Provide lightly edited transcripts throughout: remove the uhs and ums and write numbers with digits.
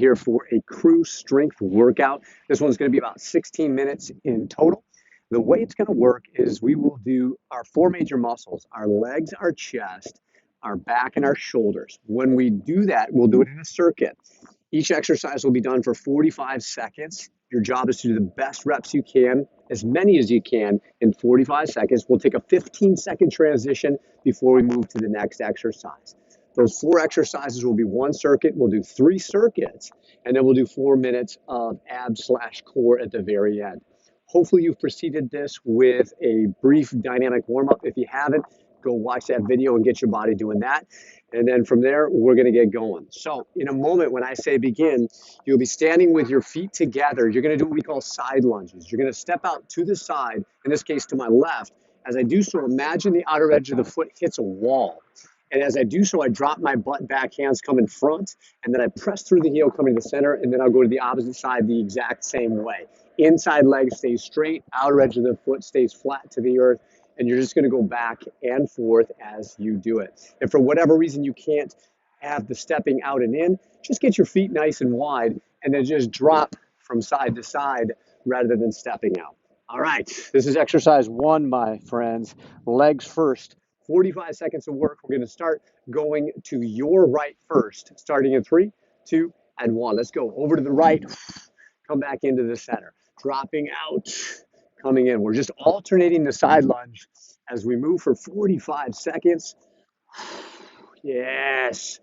here for a crew strength workout. This one's going to be about 16 minutes in total. The way it's going to work is we will do our four major muscles, our legs, our chest, our back, and our shoulders. When we do that, we'll do it in a circuit. Each exercise will be done for 45 seconds. Your job is to do the best reps you can, as many as you can, in 45 seconds. We'll take a 15-second transition before we move to the next exercise. Those four exercises will be one circuit. We'll do 3 circuits, and then we'll do 4 minutes of abs/core at the very end. Hopefully you've preceded this with a brief dynamic warm-up. If you haven't, go watch that video and get your body doing that. And then from there, we're going to get going. So in a moment, when I say begin, you'll be standing with your feet together. You're going to do what we call side lunges. You're going to step out to the side, in this case to my left. As I do so, imagine the outer edge of the foot hits a wall. And as I do so, I drop my butt back, hands come in front, and then I press through the heel, coming to the center, and then I'll go to the opposite side the exact same way. Inside leg stays straight, outer edge of the foot stays flat to the earth, and you're just going to go back and forth as you do it. If for whatever reason you can't have the stepping out and in, just get your feet nice and wide, and then just drop from side to side rather than stepping out. All right, this is exercise 1, my friends. Legs first. 45 seconds of work. We're going to start going to your right first, starting in 3, 2, and 1. Let's go over to the right, come back into the center, dropping out, coming in. We're just alternating the side lunge as we move for 45 seconds. Yes.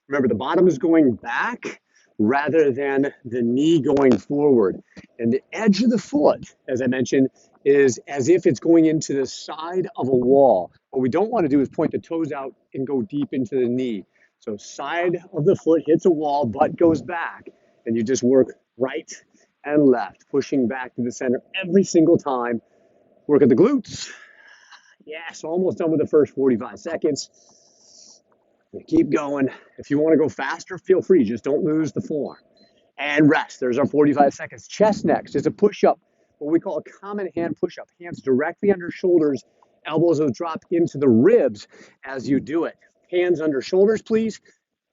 Remember, the bottom is going back rather than the knee going forward. And the edge of the foot, as I mentioned, is as if it's going into the side of a wall. What we don't want to do is point the toes out and go deep into the knee. So side of the foot hits a wall, butt goes back, and you just work right and left, pushing back to the center every single time. Work at the glutes. Yes, almost done with the first 45 seconds. Keep going. If you want to go faster, feel free. Just don't lose the form. And rest. There's our 45 seconds. Chest next is a push-up, what we call a common hand push-up. Hands directly under shoulders, elbows will drop into the ribs as you do it. Hands under shoulders, please,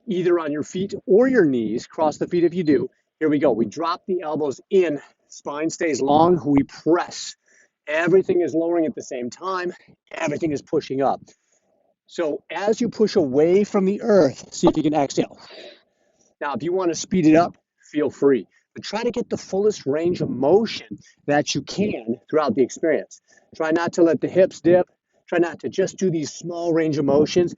either on your feet or your knees. Cross the feet if you do. Here we go. We drop the elbows in. Spine stays long. We press. Everything is lowering at the same time. Everything is pushing up. So as you push away from the earth, see if you can exhale. Now, if you want to speed it up, feel free. But try to get the fullest range of motion that you can throughout the experience. Try not to let the hips dip. Try not to just do these small range of motions.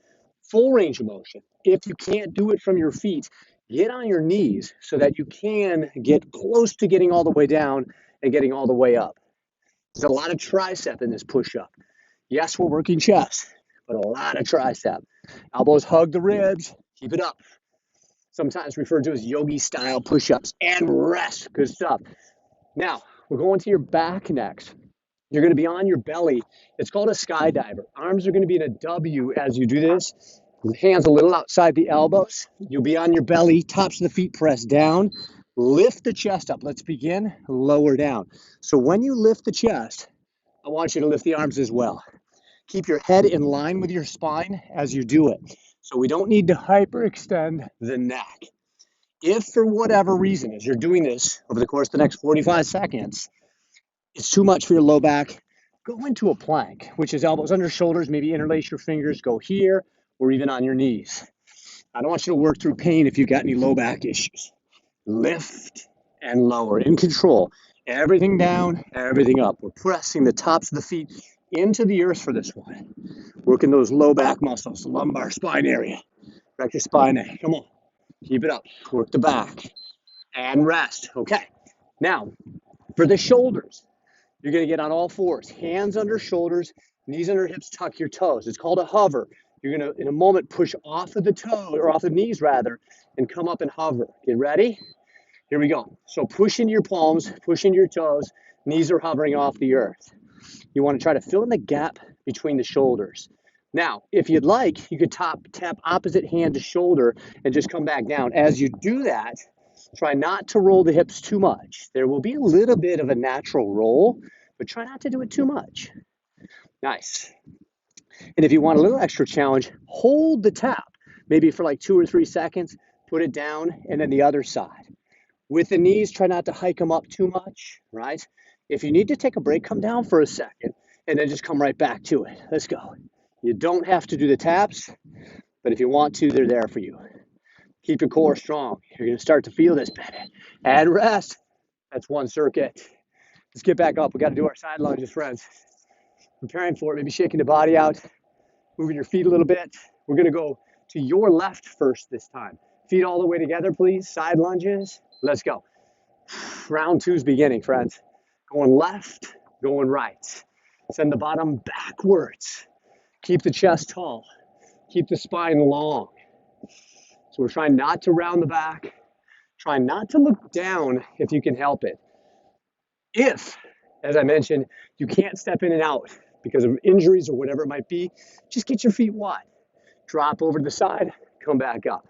Full range of motion. If you can't do it from your feet, get on your knees so that you can get close to getting all the way down and getting all the way up. There's a lot of tricep in this push-up. Yes, we're working chest, but a lot of tricep. Elbows hug the ribs. Keep it up. Sometimes referred to as yogi-style push-ups. And rest. Good stuff. Now, we're going to your back next. You're going to be on your belly. It's called a skydiver. Arms are going to be in a W as you do this. Hands a little outside the elbows. You'll be on your belly. Tops of the feet pressed down. Lift the chest up. Let's begin. Lower down. So when you lift the chest, I want you to lift the arms as well. Keep your head in line with your spine as you do it. So we don't need to hyperextend the neck. If for whatever reason, as you're doing this over the course of the next 45 seconds, it's too much for your low back, go into a plank, which is elbows under shoulders, maybe interlace your fingers, go here, or even on your knees. I don't want you to work through pain if you've got any low back issues. Lift and lower in control. Everything down, everything up. We're pressing the tops of the feet into the earth for this one. Working those low back muscles, the lumbar spine area. Rector spine. Come on. Keep it up. Work the back. And rest. Okay. Now, for the shoulders, you're going to get on all fours. Hands under shoulders, knees under hips, tuck your toes. It's called a hover. You're going to, in a moment, push off of the toe, or off the knees rather, and come up and hover. Get ready? Here we go. So push into your palms, push into your toes. Knees are hovering off the earth. You want to try to fill in the gap between the shoulders. Now, if you'd like, you could tap opposite hand to shoulder and just come back down. As you do that, try not to roll the hips too much. There will be a little bit of a natural roll, but try not to do it too much. Nice. And if you want a little extra challenge, hold the tap, maybe for like 2 or 3 seconds. put it down, and then the other side. With the knees, try not to hike them up too much, right? If you need to take a break, come down for a second, and then just come right back to it. Let's go. You don't have to do the taps, but if you want to, they're there for you. Keep your core strong. You're going to start to feel this, baby. And rest. That's one circuit. Let's get back up. We got to do our side lunges, friends. Preparing for it, maybe shaking the body out, moving your feet a little bit. We're going to go to your left first this time. Feet all the way together, please. Side lunges. Let's go. Round two's beginning, friends. Going left, going right. Send the bottom backwards. Keep the chest tall. Keep the spine long. So we're trying not to round the back. Try not to look down if you can help it. If, as I mentioned, you can't step in and out because of injuries or whatever it might be, just get your feet wide. Drop over to the side, come back up.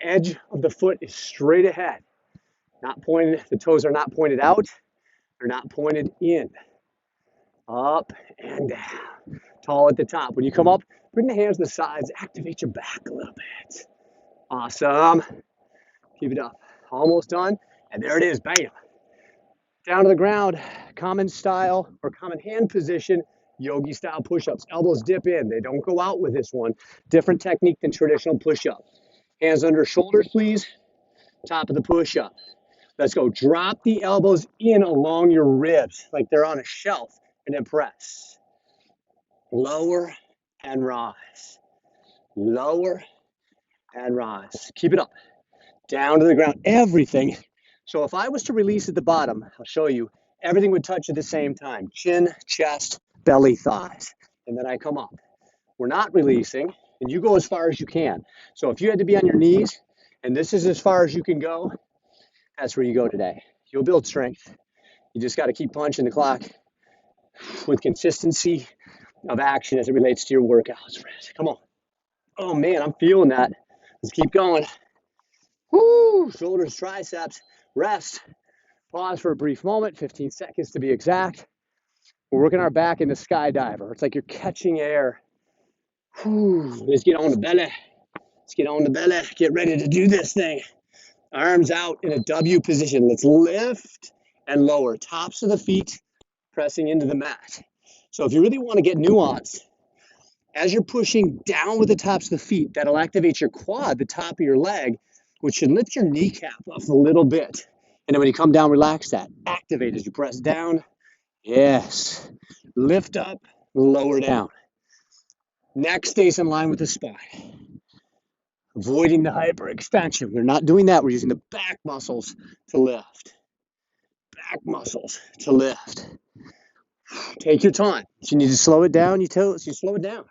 Edge of the foot is straight ahead. Not pointed, the toes are not pointed out. They're not pointed in. Up and down. Tall at the top. When you come up, bring the hands to the sides, activate your back a little bit. Awesome. Keep it up. Almost done. And there it is. Bam. Down to the ground. Common style or common hand position. Yogi style push-ups. Elbows dip in. They don't go out with this one. Different technique than traditional push-up. Hands under shoulders, please. Top of the push-up. Let's go. Drop the elbows in along your ribs like they're on a shelf and then press. Lower and rise. Lower and rise. Keep it up. Down to the ground. Everything. So if I was to release at the bottom, I'll show you, everything would touch at the same time. Chin, chest, belly, thighs. And then I come up. We're not releasing, and you go as far as you can. So if you had to be on your knees, and this is as far as you can go, that's where you go today. You'll build strength. You just got to keep punching the clock with consistency of action as it relates to your workouts, friends. Come on. Oh man, I'm feeling that. Let's keep going. Woo! Shoulders, triceps, rest. Pause for a brief moment, 15 seconds to be exact. We're working our back in the Skydiver. It's like you're catching air. Whew. Let's get on the belly. Let's get on the belly. Get ready to do this thing. Arms out in a W position. Let's lift and lower. Tops of the feet pressing into the mat. So if you really want to get nuance, as you're pushing down with the tops of the feet, that'll activate your quad, the top of your leg, which should lift your kneecap up a little bit. And then when you come down, relax that. Activate as you press down. Yes. Lift up, lower down. Neck stays in line with the spine. Avoiding the hyperextension. We're not doing that. We're using the back muscles to lift. Back muscles to lift. Take your time. If you need to slow it down, you slow it down.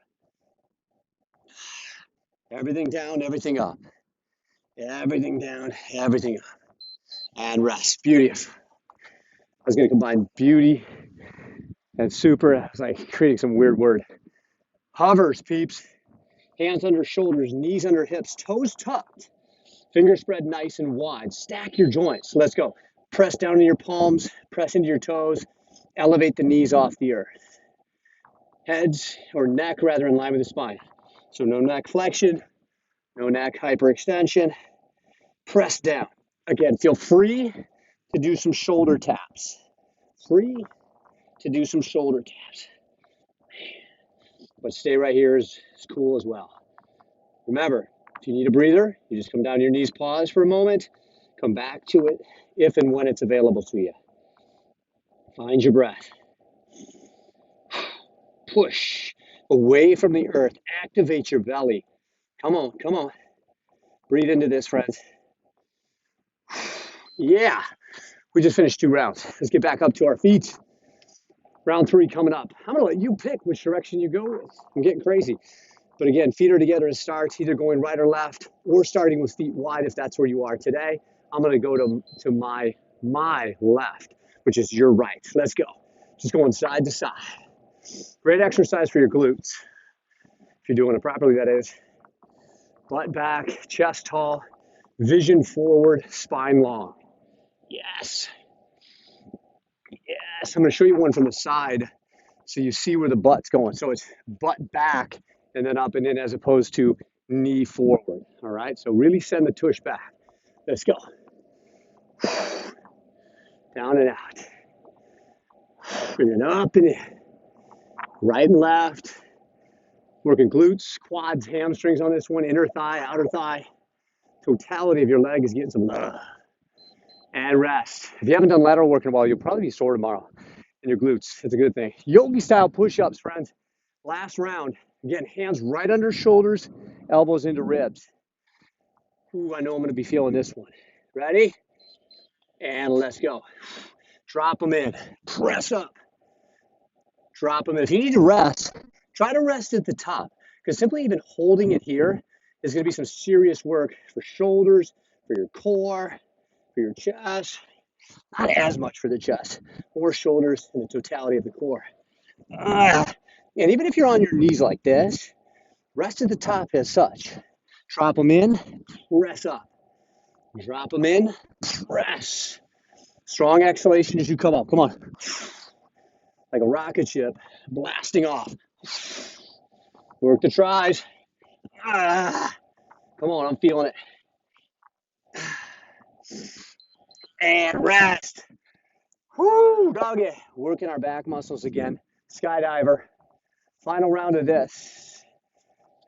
Everything down, everything up. Everything down, everything up. And rest. Beautiful. I was going to combine beauty and super. I was like creating some weird word. Hovers, peeps. Hands under shoulders, knees under hips, toes tucked. Fingers spread nice and wide. Stack your joints. Let's go. Press down in your palms. Press into your toes. Elevate the knees off the earth. Heads or neck rather in line with the spine. So no neck flexion. No neck hyperextension. Press down. Again, feel free to do some shoulder taps. Free to do some shoulder taps. But stay right here is cool as well. Remember, if you need a breather, you just come down to your knees, pause for a moment, come back to it if and when it's available to you. Find your breath. Push away from the earth. Activate your belly. Come on, come on. Breathe into this, friends. Yeah, we just finished 2 rounds. Let's get back up to our feet. Round 3 coming up. I'm going to let you pick which direction you go with. I'm getting crazy. But again, feet are together to start, either going right or left, or starting with feet wide if that's where you are today. I'm going to go to my left, which is your right. Let's go. Just going side to side. Great exercise for your glutes. If you're doing it properly, that is. Butt back, chest tall, vision forward, spine long. Yes. Yes. I'm going to show you one from the side so you see where the butt's going. So it's butt back and then up and in as opposed to knee forward. All right, so really send the tush back. Let's go. Down and out. Bring it up and in. Right and left. Working glutes, quads, hamstrings on this one. Inner thigh, outer thigh. Totality of your leg is getting some love. And rest. If you haven't done lateral work in a while, you'll probably be sore tomorrow in your glutes. It's a good thing. Yogi style push-ups, friends. Last round. Again, hands right under shoulders, elbows into ribs. Ooh, I know I'm going to be feeling this one. Ready? And let's go. Drop them in. Press up. Drop them in. If you need to rest, try to rest at the top, because simply even holding it here is going to be some serious work for shoulders, for your core, for your chest. Not as much for the chest, more shoulders and the totality of the core. And even if you're on your knees like this, rest at the top as such. Drop them in, press up. Drop them in, press. Strong exhalation as you come up. Come on. Like a rocket ship blasting off. Work the tries. Come on, I'm feeling it. And rest. Woo, doggy. Working our back muscles again. Skydiver. Final round of this.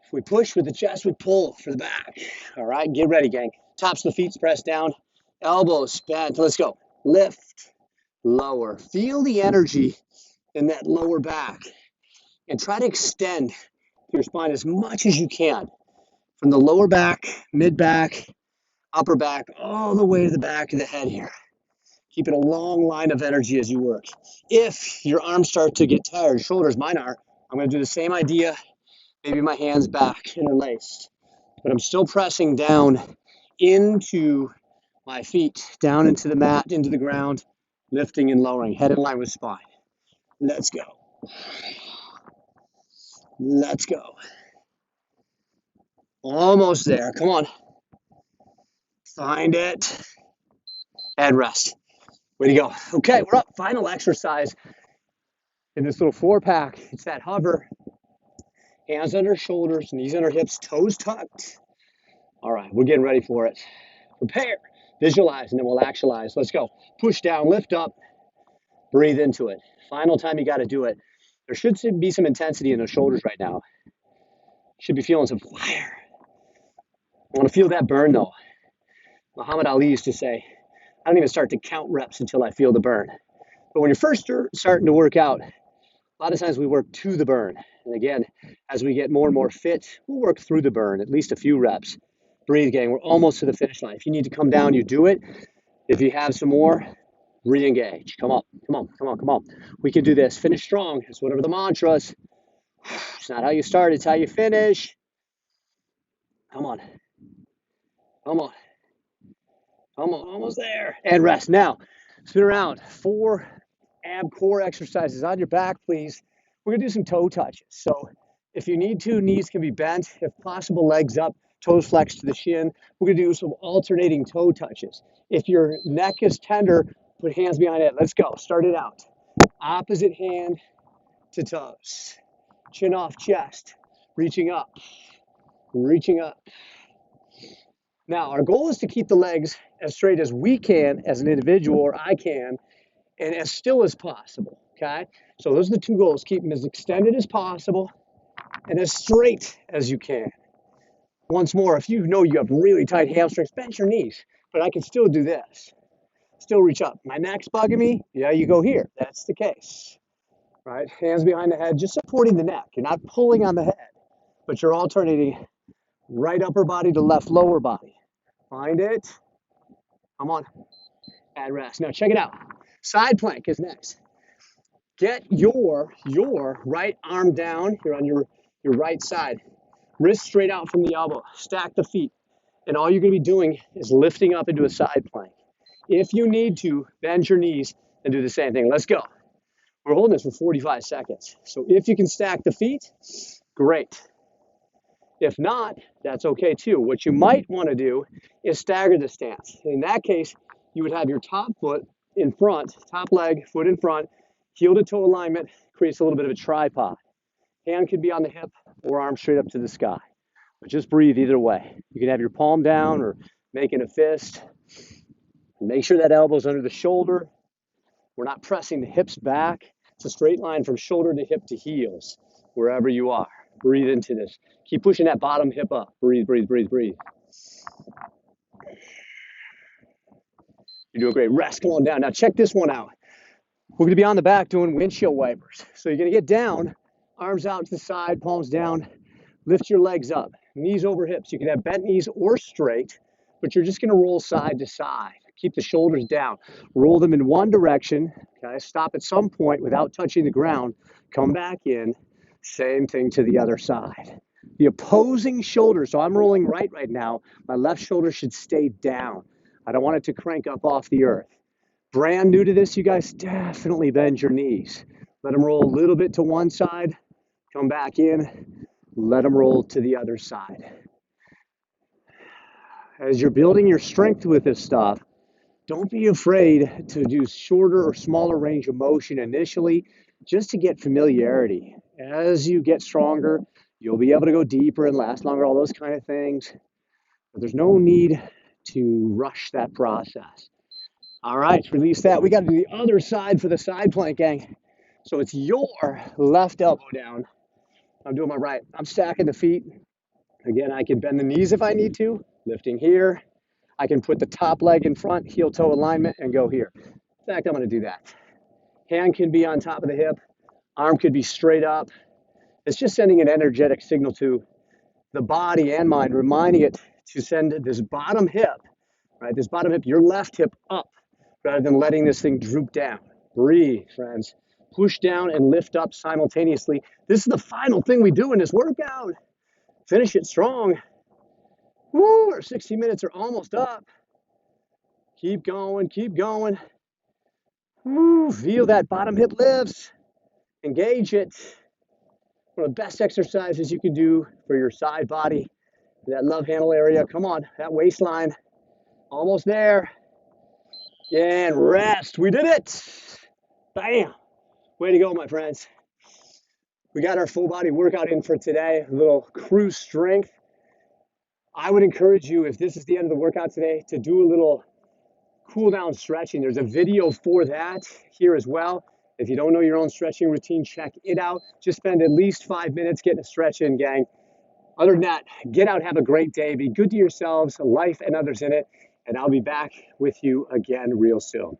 If we push with the chest, we pull for the back. All right, get ready, gang. Tops of the feet pressed down. Elbows bent. Let's go. Lift, lower. Feel the energy in that lower back. And try to extend your spine as much as you can. From the lower back, mid back, upper back, all the way to the back of the head here. Keeping a long line of energy as you work. If your arms start to get tired, shoulders, mine are, I'm going to do the same idea. Maybe my hands back, interlaced. But I'm still pressing down into my feet, down into the mat, into the ground, lifting and lowering, head in line with spine. Let's go. Let's go. Almost there. Come on. Find it. And rest. Way to go. Okay, we're up. Final exercise in this little 4-pack. It's that hover. Hands under shoulders, knees under hips, toes tucked. All right, we're getting ready for it. Prepare, visualize, and then we'll actualize. Let's go. Push down, lift up, breathe into it. Final time you got to do it. There should be some intensity in the shoulders right now. Should be feeling some fire. I want to feel that burn though. Muhammad Ali used to say, I don't even start to count reps until I feel the burn. But when you're first starting to work out, a lot of times we work to the burn. And again, as we get more and more fit, we'll work through the burn, at least a few reps. Breathe, gang. We're almost to the finish line. If you need to come down, you do it. If you have some more, re-engage. Come on, come on, come on, come on. We can do this. Finish strong. It's whatever the mantras. It's not how you start, it's how you finish. Come on. Come on. Come on, almost there. And rest. Now, spin around. 4 ab core exercises on your back, please. We're going to do some toe touches. So if you need to, knees can be bent. If possible, legs up, toes flexed to the shin. We're going to do some alternating toe touches. If your neck is tender, put hands behind it. Let's go. Start it out. Opposite hand to toes. Chin off chest. Reaching up. Reaching up. Now, our goal is to keep the legs as straight as we can as an individual, or I can, and as still as possible, okay? So those are the 2 goals. Keep them as extended as possible and as straight as you can. Once more, if you know you have really tight hamstrings, bend your knees, but I can still do this. Still reach up. My neck's bugging me? Yeah, you go here. That's the case, right? Hands behind the head, just supporting the neck. You're not pulling on the head, but you're alternating right upper body to left lower body. Find it. Come on. And rest. Now check it out. Side plank is next. Get your right arm down. You're on your right side. Wrist straight out from the elbow. Stack the feet. And all you're going to be doing is lifting up into a side plank. If you need to, bend your knees and do the same thing. Let's go. We're holding this for 45 seconds. So if you can stack the feet, great. If not, that's okay too. What you might want to do is stagger the stance. In that case, you would have your top foot in front, top leg, foot in front, heel to toe alignment, creates a little bit of a tripod. Hand could be on the hip or arm straight up to the sky. But just breathe either way. You can have your palm down or making a fist. Make sure that elbow's under the shoulder. We're not pressing the hips back. It's a straight line from shoulder to hip to heels, wherever you are. Breathe into this. Keep pushing that bottom hip up. Breathe, breathe, breathe, breathe. You're doing great. Rest, come on down. Now check this one out. We're going to be on the back doing windshield wipers. So you're going to get down, arms out to the side, palms down. Lift your legs up, knees over hips. You can have bent knees or straight, but you're just going to roll side to side. Keep the shoulders down. Roll them in one direction. Okay, stop at some point without touching the ground. Come back in. Same thing to the other side. The opposing shoulder. So I'm rolling right now. My left shoulder should stay down. I don't want it to crank up off the earth. Brand new to this, you guys, definitely bend your knees. Let them roll a little bit to one side. Come back in. Let them roll to the other side. As you're building your strength with this stuff, don't be afraid to do shorter or smaller range of motion initially, just to get familiarity. As you get stronger, you'll be able to go deeper and last longer, all those kind of things. But there's no need to rush that process. All right, release that. We got to do the other side for the side plank, gang. So it's your left elbow down. I'm doing my right. I'm stacking the feet. Again, I can bend the knees if I need to, lifting here. I can put the top leg in front, heel-toe alignment, and go here. In fact, I'm going to do that. Hand can be on top of the hip. Arm could be straight up. It's just sending an energetic signal to the body and mind, reminding it to send this bottom hip, right? This bottom hip, your left hip up, rather than letting this thing droop down. Breathe, friends. Push down and lift up simultaneously. This is the final thing we do in this workout. Finish it strong. Woo, our 60 minutes are almost up. Keep going, keep going. Woo, feel that bottom hip lifts. Engage it. One of the best exercises you can do for your side body, that love handle area. Come on, that waistline. Almost there. And rest. We did it. Bam. Way to go, my friends. We got our full body workout in for today. A little cruise strength. I would encourage you, if this is the end of the workout today, to do a little cool down stretching. There's a video for that here as well. If you don't know your own stretching routine, check it out. Just spend at least 5 minutes getting a stretch in, gang. Other than that, get out, have a great day. Be good to yourselves, life, and others in it. And I'll be back with you again real soon.